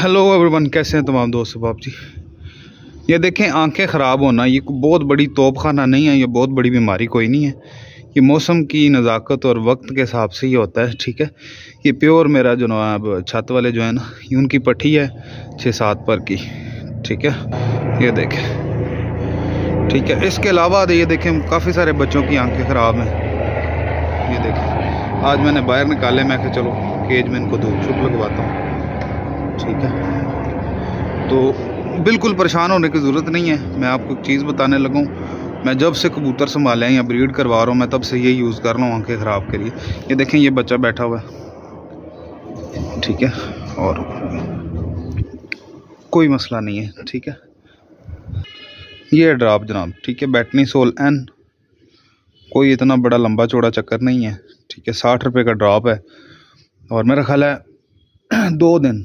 Hello everyone, कैसे हैं तमाम दोस्त बाप जी। ये देखें, आंखें ख़राब होना ये बहुत बड़ी तोपखाना नहीं है, ये बहुत बड़ी बीमारी कोई नहीं है। ये मौसम की नज़ाकत और वक्त के हिसाब से ही होता है, ठीक है। ये प्योर मेरा जनाब छत वाले जो है ना, ये उनकी पट्टी है 6-7 पर की, ठीक है। ये देखें, ठीक है। इसके अलावा ये देखें काफ़ी सारे बच्चों की आंखें ख़राब हैं। ये देखें, आज मैंने बाहर निकाले, मैं कहा चलो केज में इनको धूप छुप लगवाता हूँ, ठीक है। तो बिल्कुल परेशान होने की ज़रूरत नहीं है। मैं आपको एक चीज़ बताने लगा हूँ, मैं जब से कबूतर संभाले हैं या ब्रीड करवा रहा हूँ, मैं तब से ये यूज़ कर रहा हूँ आंखें ख़राब के लिए। ये देखें, ये बच्चा बैठा हुआ है, ठीक है, और कोई मसला नहीं है, ठीक है। ये ड्रॉप जनाब, ठीक है, बैटनी सोल एन, कोई इतना बड़ा लंबा चौड़ा चक्कर नहीं है, ठीक है। 60 रुपये का ड्रॉप है और मेरा ख्याल है 2 दिन